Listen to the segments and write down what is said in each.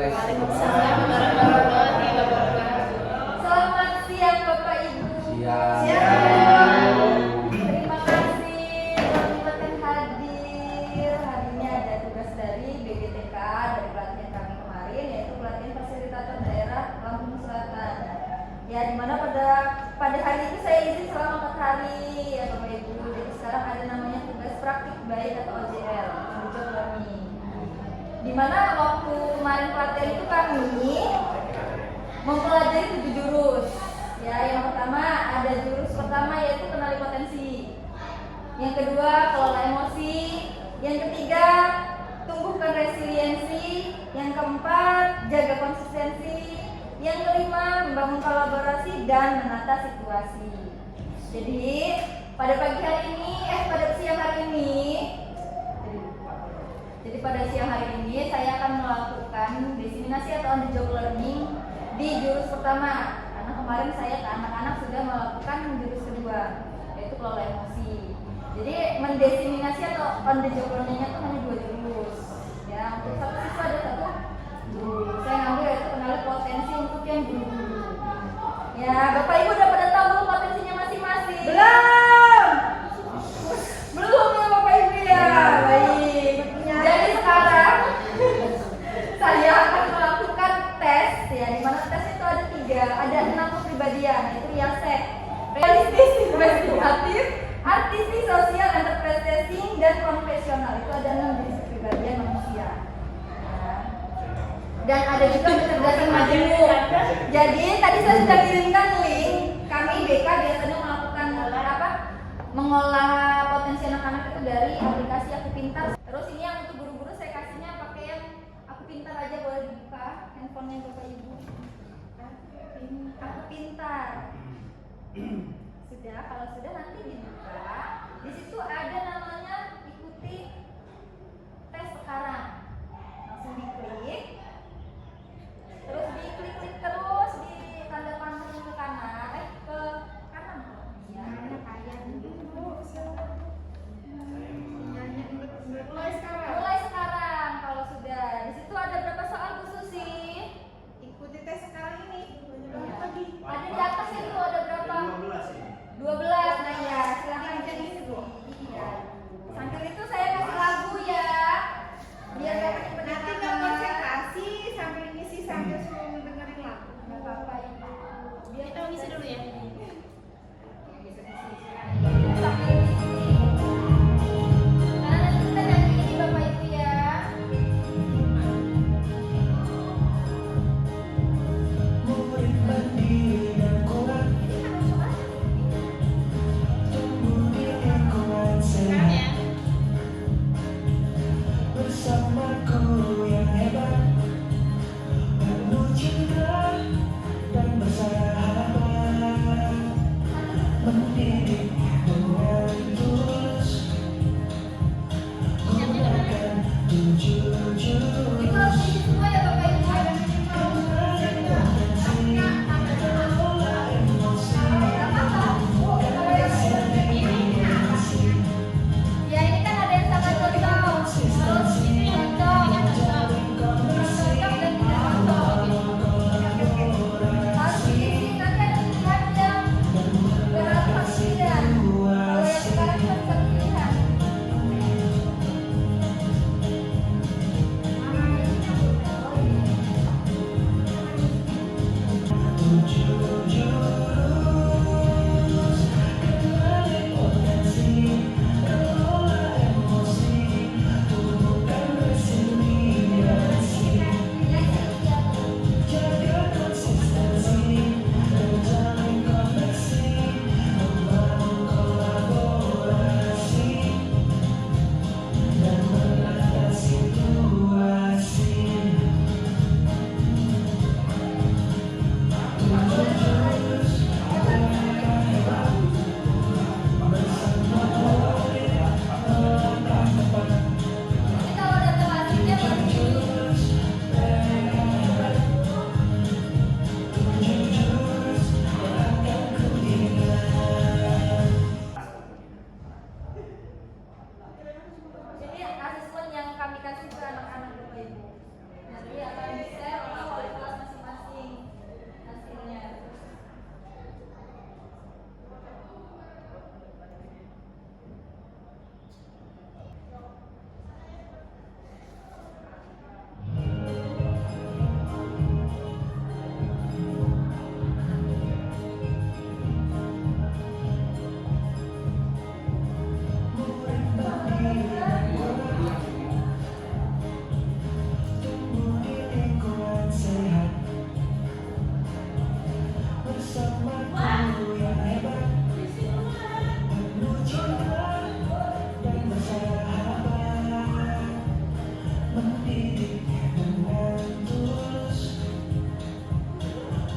Waalaikumsalam warahmatullahi wabarakatuh. Selamat siang Bapak Ibu. Siang. Terima kasih telah menyempatkan hadir. Hari ini ada tugas dari BGTK dari pelatihan kami kemarin, yaitu pelatihan fasilitator daerah Lampung Selatan. Ya, dimana pada hari itu saya izin selama 4 hari ya Bapak Ibu. Jadi sekarang ada namanya tugas praktik baik atau OJL, job learning. Dimana waktu kemarin pelatihan itu kami mempelajari 7 jurus. Ya, yang pertama ada jurus pertama yaitu kenali potensi. Yang kedua kelola emosi. Yang ketiga tumbuhkan resiliensi. Yang keempat jaga konsistensi. Yang kelima membangun kolaborasi dan menata situasi. Jadi pada siang hari ini saya akan melakukan diseminasi atau on the job learning di jurus pertama, karena kemarin saya ke anak-anak sudah melakukan jurus kedua, yaitu kelola emosi. Jadi mendiseminasi atau on the job learning-nya itu hanya 2 jurus. Ya, untuk satu siswa ada 1 jurus. Saya ngambil yaitu kenali potensi untuk yang dulu. Ya, Bapak Ibu udah pada tahu belum potensinya masing-masing? Belum ya Bapak Ibu ya. Baik. Jadi sekarang saya akan melakukan tes ya, di mana tes itu ada 3, ada 6 kepribadian, yaitu riaset, realistis, investigatif, artistik, sosial, enterprising, dan konvensional. Itu ada 6 jenis kepribadian manusia. Dan ada juga kecerdasan majemuk. Jadi tadi saya sudah kirimkan link. Kami BK biasanya melakukan mengolah potensi anak-anak itu dari aplikasi Aku Pintar. Terus ini yang untuk guru-guru saya kasihnya pakai yang Aku Pintar aja, boleh dibuka handphonenya Bapak Ibu. Aku Pintar. Sudah, kalau sudah nanti dibuka. Di situ ada namanya ikuti tes sekarang. Langsung diklik. Terus diklik terus di tanda panah ke kanan, ke kanan. Ya, mulai sekarang kalau sudah. Di situ ada berapa soal khusus sih? Ikuti tes sekarang ini. Ada di atas itu ada berapa? 12. Nah ya, silakan jadi itu. Iya. Sambil itu saya kasih lagu ya. Biar dapat Nanti nggak konsentrasi sambil ngisi sambil suruh dengerin lagu. Nggak apa-apa Ibu. Biar Kita ngisi dulu ya. sambil ngisi. Karena nanti kita nyanyi ini Bapak Ibu ya. Murid mandiri dan kuat, tumbuh dengan kuat sehat Ya. bersama guru yang hebat, penuh cinta dan bersahabat, mendidik dengan tulus, gunakan 7 jurus. Itu harus diisi semua ya Bapak Ibu. Ya ini kan ada yang sangat cocok. Harus ini cocok. mendidik dengan tulus.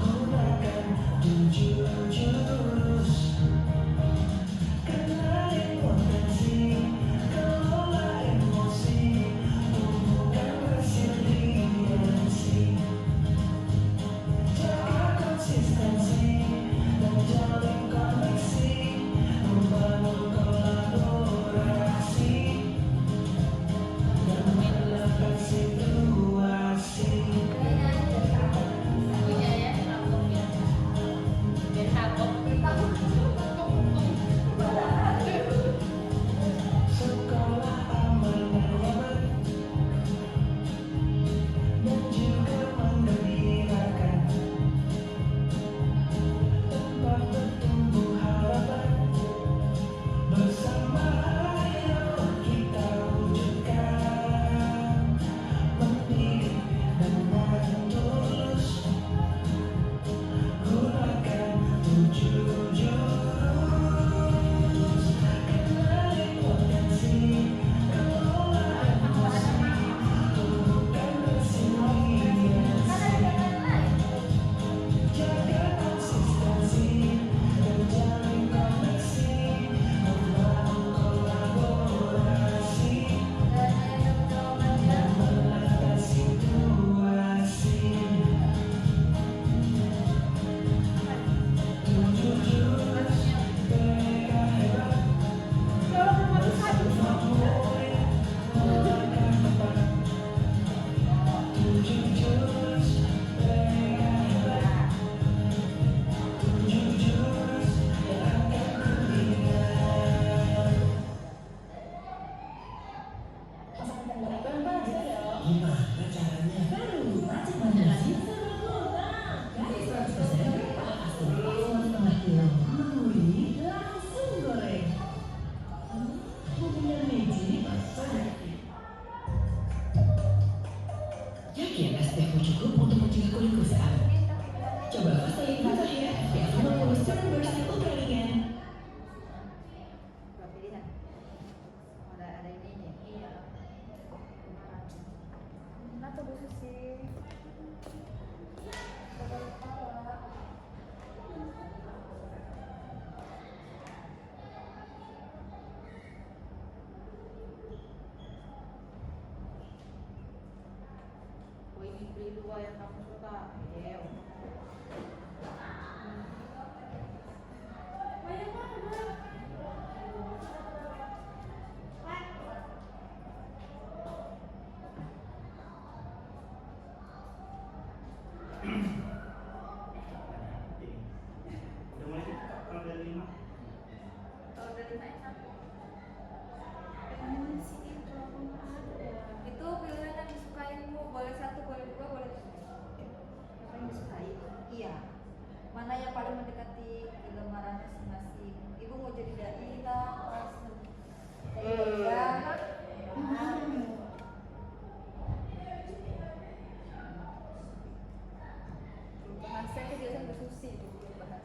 Gunakan 7 jurus. Kenali potensi, kelola emosi, tumbuhkan resiliensi. Jaga konsistensi dan jalin koneksi, membangun kolaborasi dan melakukan situasi. Punya ya, rambut ya. Biar takut. Sekolah aman dan nyaman dan juga menggembirakan, tempat bertumbuh harapan. Bersama ayo kita wujudkan, mendidik dengan tulus. Gunakan 7 jurus. Kenali potensi, kelola emosi, tumbuhkan resiliensi. Jaga konsistensi dan jalin koneksi, membangun kolaborasi dan melakukan situasi. 7 jurus BK hebat, bersama murid melangkah tepat. 7 jurus BK hebat, 7 jurus yang akan ku ingat. Gimana caranya? Baru racik mandasi sempurna. Dari 100% pasti 1,5 kilo. Gurih, langsung goreng. Bumbunya magic, sangat. Yakin SPF cukup untuk mencegah kulit kusam? Coba Vaseline Vita Hair SPF 50 serum bersih ultra ringan. Dua pilihan. Ada ini. Iya. Nah, tuh Bu Susi. Oh, ini beli 2 yang kamu suka. Iya. Udah mulai dibuka kalau dari 5. Kalau dari naik satu. Pengen sih itu aku nggak ada. Itu pilihan yang disukain Bu, boleh 1, boleh 2, boleh 3. Apa yang disukai? Iya. Mana yang paling mendekati kegemaran masing-masing? Ibu mau jadi dai lah, pas ya. Bahasa itu biasanya bersusi dulu bahasa.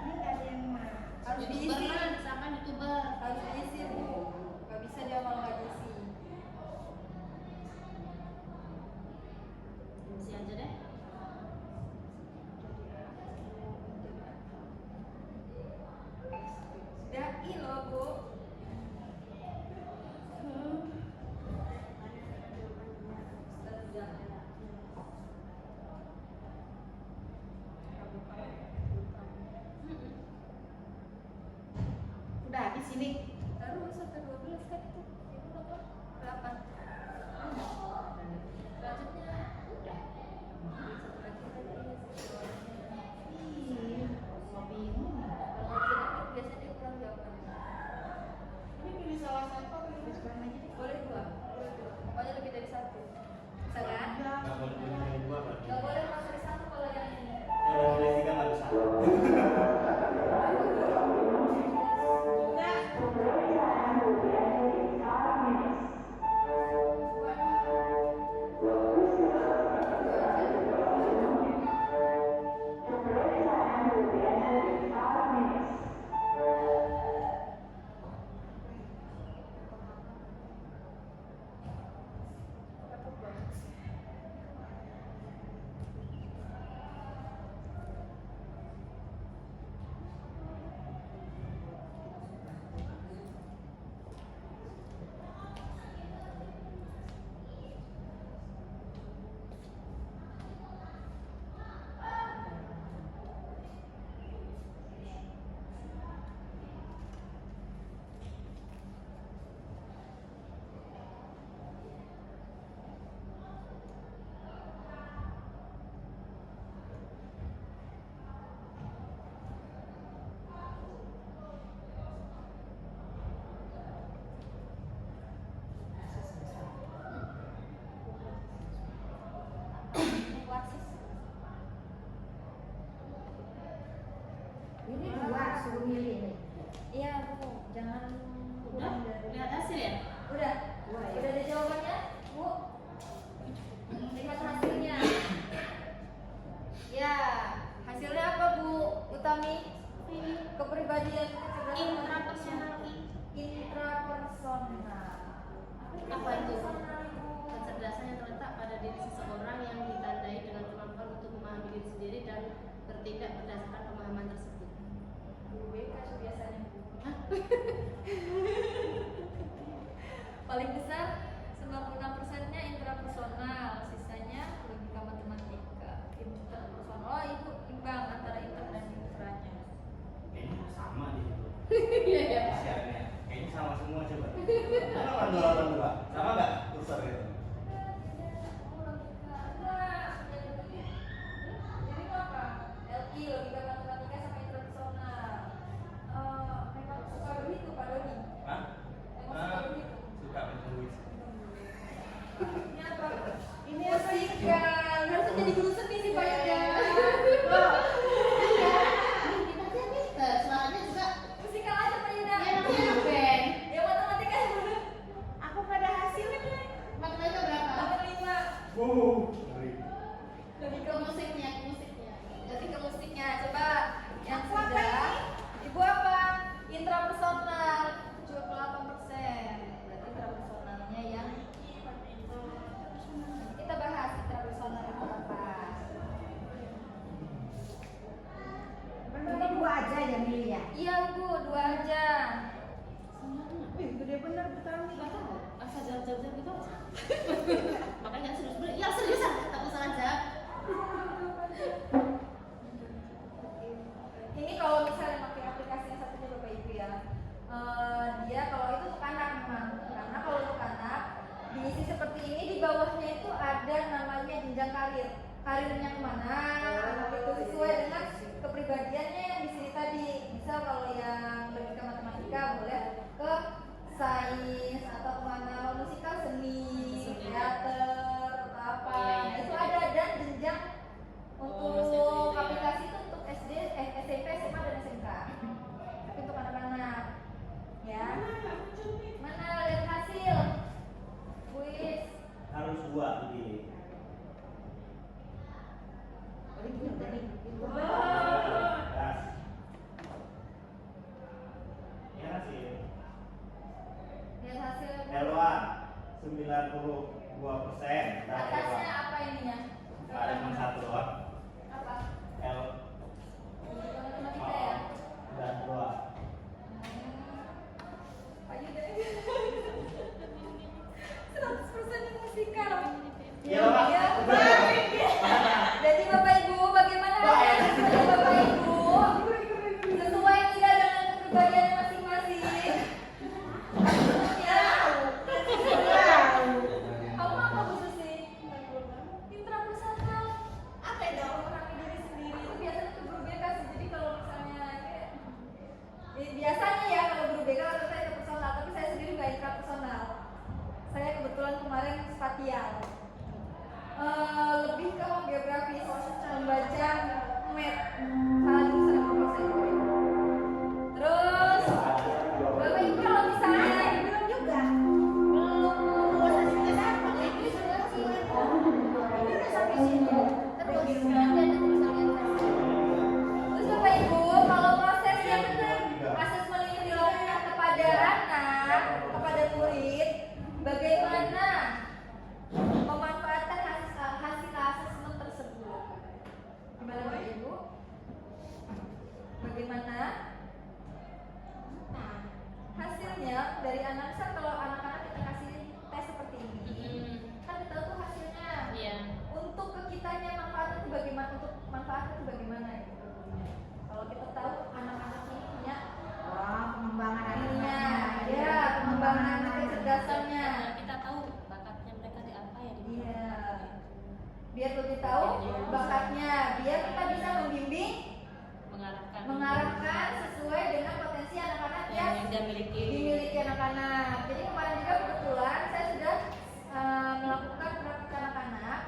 Ini nggak ada yang mah. Harus diisi, YouTuber mah, misalkan YouTuber. harus diisi Bu. Gak bisa dia kalau nggak diisi. Isi aja deh. Dai loh Bu. milih nih. Iya Bu, jangan Udah, kurang dari. lihat hasil ya? Udah ada jawabannya Bu? Lihat hasilnya. Ya, hasilnya apa Bu Utami? Kepribadian Intrapersonal. intrapersonal. Apa itu? Kecerdasan yang terletak pada diri seseorang yang ditandai dengan kemampuan untuk memahami diri sendiri dan bertindak berdasarkan pemahaman tersebut. BK biasanya Bu. Hah? Paling besar 96%-nya intrapersonal, sisanya logika matematika. Interpersonal, oh itu imbang antara inter dan intranya. Kayaknya sama di situ. Iya ya. Isiannya. Kayaknya sama semua coba. Sama dua. Sama nggak kursor itu? Jadi apa? LI, logika matematika sama intrapersonal. Memang suka begitu Pak Doni. Hah? Memang suka begitu. Suka menulis. Ini apa? Ini apa Ika? Harusnya jadi guru seni sih Pak Yuda. Suaranya juga Musikal aja Pak Yuda. ya namanya band. Ya matematika. Aku nggak ada hasilnya. Matematika berapa? 85. Ngeri. Logika Musiknya. Logika musiknya. Coba yang Aku apa sudah. ini? Ibu apa? Intrapersonal 78%. Berarti intrapersonalnya yang kita bahas intrapersonal itu apa? Berarti dua aja yang milih ya. Iya Bu, 2 aja. Gede bener Utami. Nggak tahu. Asal jawab-jawab gitu. Makanya serius. Ya seriusan. Takut salah jawab. Ini kalau misalnya pakai aplikasi yang satunya Bapak Ibu ya, dia kalau itu untuk anak memang, karena kalau untuk anak diisi seperti ini di bawahnya itu ada namanya jenjang karirnya kemana, itu sesuai dengan kepribadiannya yang di sini tadi. Misal kalau yang logika matematika boleh ke sains atau kemana, musikal seni, teater atau apa. Nah, itu ada dan jenjang untuk aplikasi itu untuk SD, SMP, SMA dan SMK. Tapi untuk anak-anak, ya. Mana lihat hasil? Kuis. Harus 2 dipilih. Gas. Ini hasil. Lihat hasil. Elwa 92%. Atasnya apa ininya? Ada cuma 1 doang. Apa? L Logika matematika ya. dan 2. Pak Yuda. 100% musikal. Iya, Pak. Ya, jadi Bapak Ibu bagaimana hasilnya Bapak Ibu? Sesuai tidak dengan kepribadian masing-masing? Ya. Kamu apa Bu Susi? Intrapersonal. Apa ya dalam memahami diri sendiri itu biasanya tuh guru BK sih. Jadi kalau misalnya kayak biasanya ya kalau guru BK rata-rata interpersonal, tapi saya sendiri nggak intrapersonal. Saya kebetulan kemarin spatial. Lebih ke geografis, membaca map salah jurusan apa saya itu. Terus Bapak Ibu kalau misalnya belum juga belum lulus hasilnya apa? Itu sudah sih. Ini udah sampai sini. Terus nanti ada tulisannya tes. Terus Bapak Ibu kalau proses yang asesmen ini dilakukan kepada anak, kepada murid, bagaimana memanfaatkan hasil asesmen tersebut? Gimana Bapak Ibu? Bagaimana? Nah, hasilnya dari anak misal kalau anak-anak kita kasih tes seperti ini, kan kita tahu hasilnya. Iya. Untuk ke kitanya manfaatnya itu bagaimana? Untuk manfaatnya itu bagaimana gitu? Kalau kita tahu anak-anak ini punya Pengembangan ininya, ya pengembangan anak kecerdasannya. Kita tahu bakatnya mereka di apa ya di Iya. Biar lebih tahu bakatnya, biar kita bisa membimbing, mengarahkan sesuai dengan potensi anak-anak yang dia miliki. dimiliki anak-anak. Jadi kemarin juga kebetulan saya sudah melakukan praktik anak-anak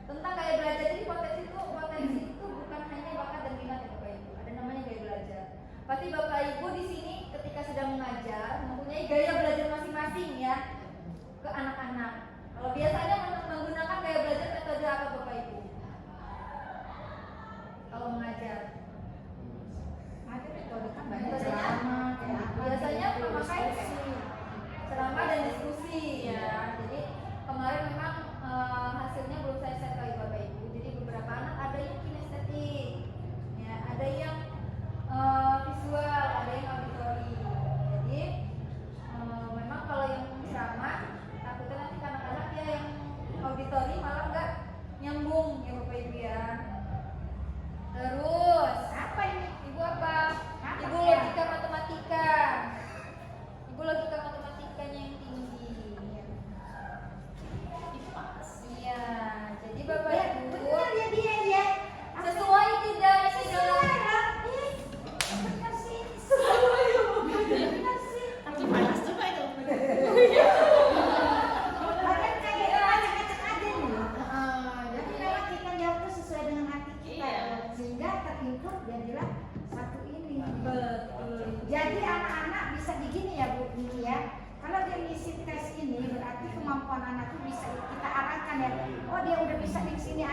tentang gaya belajar. Jadi potensi itu bukan hanya bakat dan minat ya Bapak Ibu. Ada namanya gaya belajar. Pasti Bapak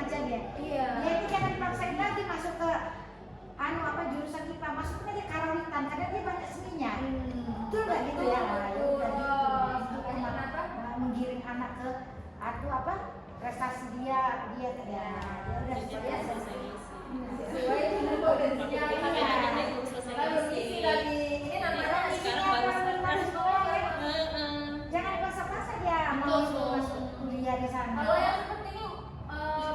aja dia. Iya. Dia itu jangan dipaksain lagi masuk ke jurusan IPA, masukin aja karawitan karena dia banyak seninya. Betul nggak gitu ya? Nah, ya udah gitu. Itu kenapa menggiring anak ke prestasi dia ya udah Jadi selesai. selesai ngisi. Sesuai dengan potensinya. Kita pengennya nih belum selesai Kalau ngisi. ngisi lagi, ini namanya Sekarang Iya, baru harus start. sekolah ya. Heeh. Jangan dipaksa-paksa dia mau Betul. masuk kuliah di sana. Kalau yang penting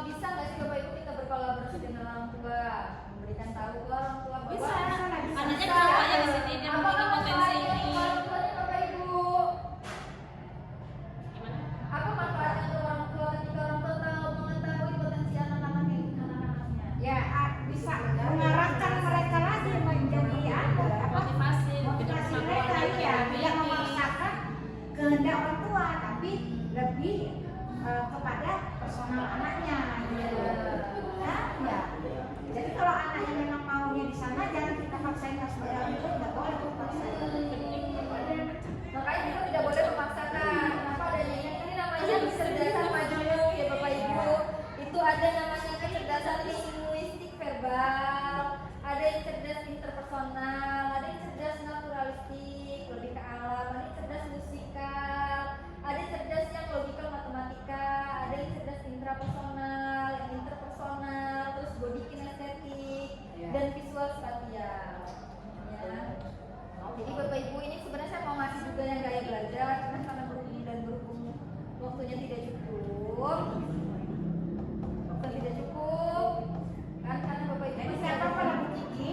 bisa nggak sih Bapak Ibu kita berkolaborasi dengan orang tua, memberikan tahu ke orang tua bahwa Bisa. bisa. Anaknya bisa aja di sini dia apa memiliki potensi manfaatnya ini. untuk orang tuanya Bapak Ibu? Gimana? Apa manfaatnya untuk orang tua ketika orang tua tahu mengetahui potensi anak-anaknya? Ya bisa mengarahkan mereka lagi menjadi Motivasi, motivasi mereka ya, tidak memaksakan kehendak orang tua tapi lebih kepada personal anaknya gitu. Ya. Jadi kalau anaknya memang maunya di sana jangan kita paksain harus berjalan itu tidak boleh dipaksain. Makanya kita tidak boleh memaksakan. Kenapa adanya ini namanya kecerdasan majemuk ya Bapak Ibu. Itu ada namanya kecerdasan linguistik verbal, ada yang cerdas interpersonal, ada yang cerdas naturalistik, lebih ke alam, ada yang cerdas musikal, ada yang cerdas yang logikal matematika, ada yang cerdas intrapersonal, yang interpersonal, terus body kinestetik dan visual spatial. Ya. Jadi Bapak Ibu ini sebenarnya saya mau ngasih juga yang gaya belajar, cuman karena berhubung waktunya tidak cukup, kan karena Bapak Ibu Jadi masih siapa ada kalau Kiki,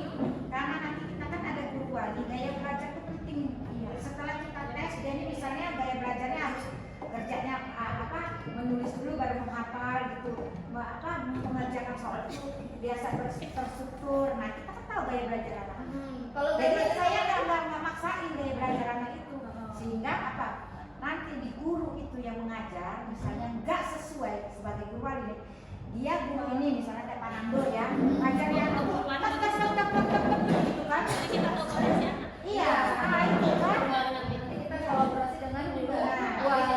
karena nanti kita kan ada guru wali, gaya belajar itu penting. Setelah kita tes, jadi misalnya gaya belajarnya harus kerjanya menulis dulu baru menghafal gitu, mengerjakan soal itu biasa terstruktur. Nah kita kan tahu gaya belajar anak. Kalau Jadi gaya saya belajar nggak maksain gaya belajar anak itu, sehingga nanti di guru itu yang mengajar, misalnya nggak sesuai sebagai guru wali. Dia guru ini misalnya kayak Pak Nando ya, ngajarnya gitu kan. Jadi kita kolaborasi anak. Iya, itu kan. nanti kita kolaborasi dengan guru Nah, wali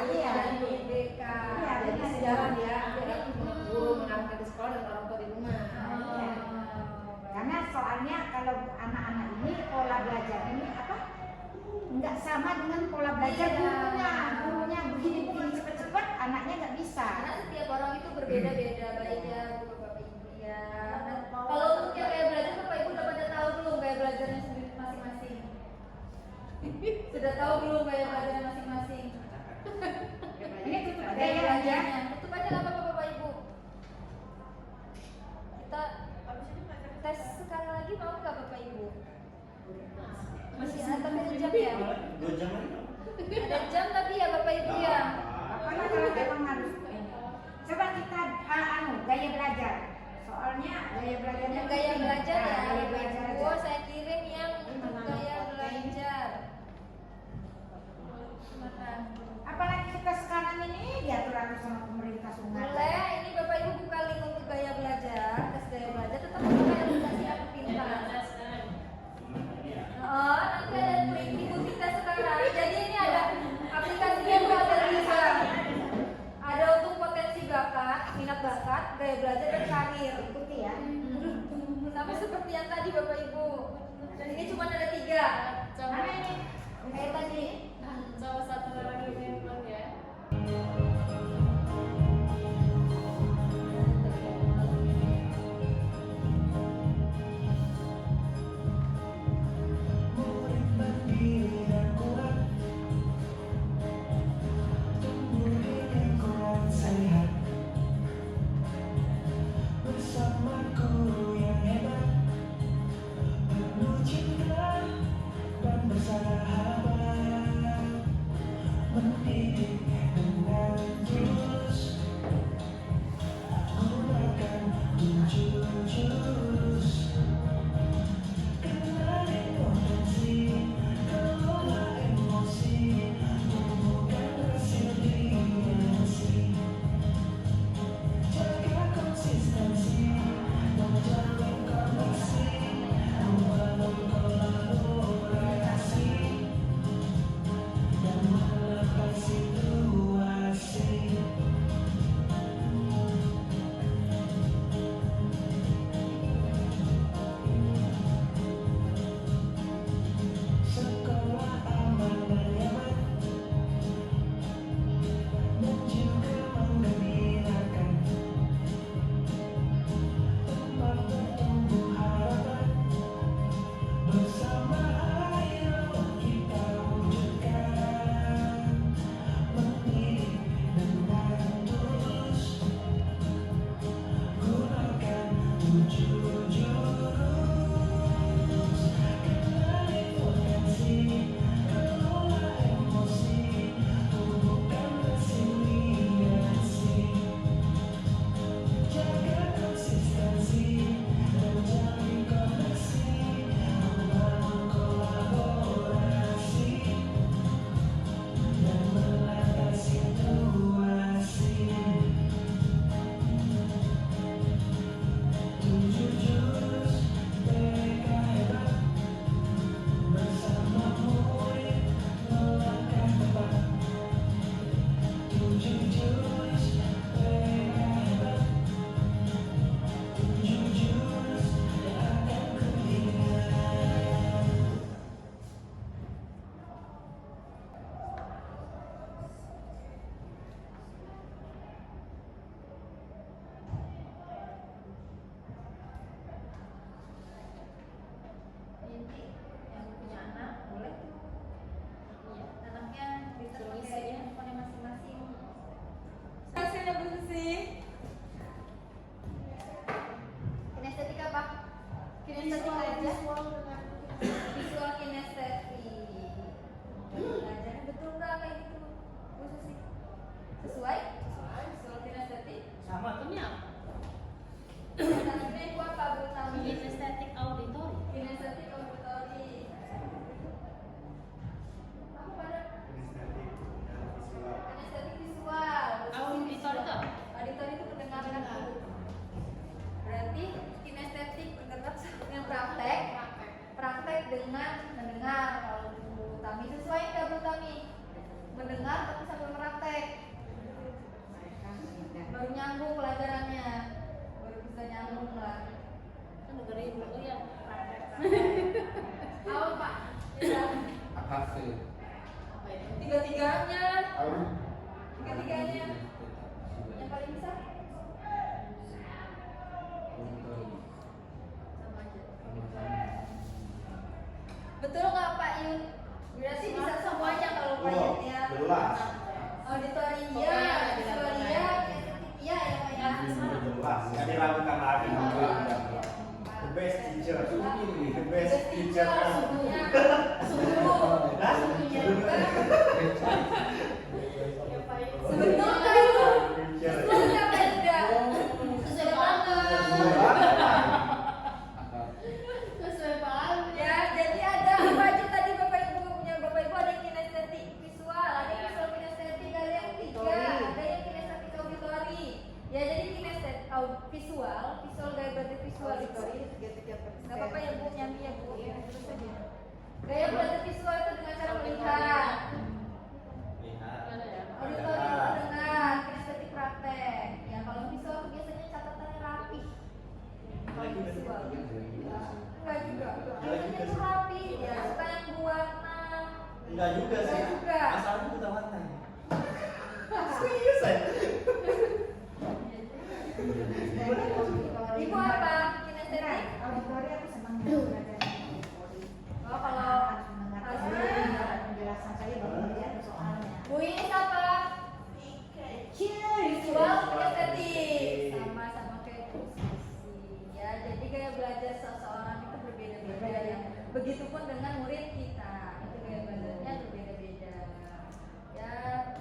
iya. dan BK. Iya, Jadi benar. sejalan ya. Jadi guru mengarahkan di sekolah dan orang tua di rumah. Iya. Karena soalnya kalau anak-anak ini pola belajar ini nggak sama dengan pola belajar Iya. gurunya begini cepet-cepet, anaknya nggak bisa. Karena setiap orang itu berbeda-beda baiknya Bapak Ibu ya. Nah, kalau untuk yang gaya belajar Bapak Ibu udah pada tahu belum gaya belajarnya sendiri masing-masing? Sudah tahu belum gaya belajarnya masing-masing? Ini tutup aja Gaya ya. belajarnya. Tutup aja nggak apa-apa Bapak Ibu. Kita tes sekali lagi mau nggak Bapak Ibu? Masih ada jam ya? 2 jam lagi. Ada jam tapi ya Bapak Ibu ya. Pokoknya kalau memang harus coba kita gaya belajar. Soalnya gaya belajarnya Yang gaya penting. belajar Nah, ya. gaya belajar Oh, aja. saya kirim yang untuk gaya belajar. Mana? Apalagi kita sekarang ini diatur sama pemerintah sungai. Boleh, ini Bapak Ibu buka link untuk gaya belajar, tes gaya belajar, tetap buka aplikasi Aku Pintar. Oh, nanti ada link ibu kita sekarang. Jadi ini ada aplikasinya tuh ada 3. Ada untuk potensi bakat, minat bakat, gaya belajar dan karir. Ikuti ya. Sama seperti yang tadi Bapak Ibu. Dan ini cuma ada 3. Mana ini? Kayak tadi. Coba satu lagi memang ya. Murid berdiri dan kuat, tumbuh di lingkungan sehat, bersama guru yang hebat, penuh cinta dan bersahabat, mendidik dengan tulus, gunakan 7 jurus. Kenali potensi, kelola emosi, tumbuhkan resiliensi, jaga konsistensi, menjalin koneksi, membangun kolaborasi, dan melepas situasi. Ketiganya yang paling besar? Betul nggak Pak Yun? Berarti bisa semuanya kalau Pak Yun ya. Jelas. Auditorium Oh, ya, iya, visual iya. ya, kinestetik ya, ya Pak ya. Jelas. Nggak diragukan lagi. The best teacher. The best teacher. Suhunya, suhu, Hah? suhunya juga. Ya, Pak Yun. Betul nggak itu? Teacher. Betul nggak Pak Yuda? Sesuai banget. Sesuai banget. Ya, jadi ada apa aja tadi Bapak Ibu punya Bapak Ibu ada kinestetik visual, ada visual kinestetik, ada yang tiga, ada yang kinestetik auditori. Ya, jadi kinestetik visual, visual gaya belajar visual itu. Nggak apa-apa ya Bu, nyambi ya Bu. Ya, terus aja. Gaya belajar visual itu dengan cara melihat. Mana ya? Auditori itu mendengar, kinestetik praktek. Ya, kalau visual itu biasanya catatannya rapi. Kalau visual. Enggak juga. Biasanya itu rapi, ya suka yang berwarna. Enggak juga sih. Enggak juga. Asalnya buta warna. Serius ya? Ibu apa? Kinestetik? Auditori aku senang belajar auditori. Oh, kalau Harus mendengarkan penjelasan saya baru melihat soalnya. Bu ini apa? Visual kinestetik. Sama-sama kayak Bu Sisi. Ya, jadi gaya belajar seseorang itu berbeda-beda ya. Begitupun dengan murid kita. Itu gaya belajarnya berbeda-beda. Ya,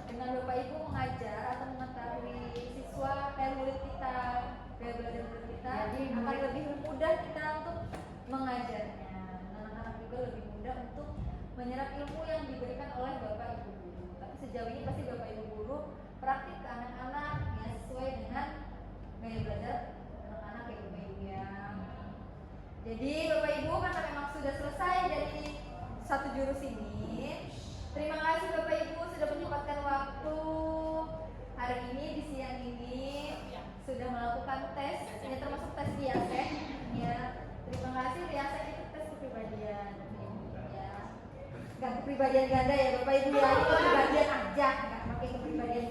dengan Bapak Ibu mengajar atau mengetahui siswa murid kita, gaya belajar murid kita akan lebih mudah kita untuk mengajarnya. Anak-anak juga lebih mudah untuk menyerap ilmu yang diberikan oleh Bapak Ibu guru. Tapi sejauh ini pasti Bapak Ibu guru praktik ke anak-anak ya sesuai dengan gaya belajar anak-anak ya Bapak Ibu ya. Jadi Bapak Ibu karena memang sudah selesai dari satu jurus ini. Terima kasih Bapak Ibu sudah menyempatkan waktu hari ini di siang ini sudah melakukan tes, ini termasuk tes Riasek ya. Terima kasih Riasek itu tes kepribadian ya. Gak kepribadian ganda ya Bapak Ibu ya, itu kepribadian aja, nggak pakai kepribadian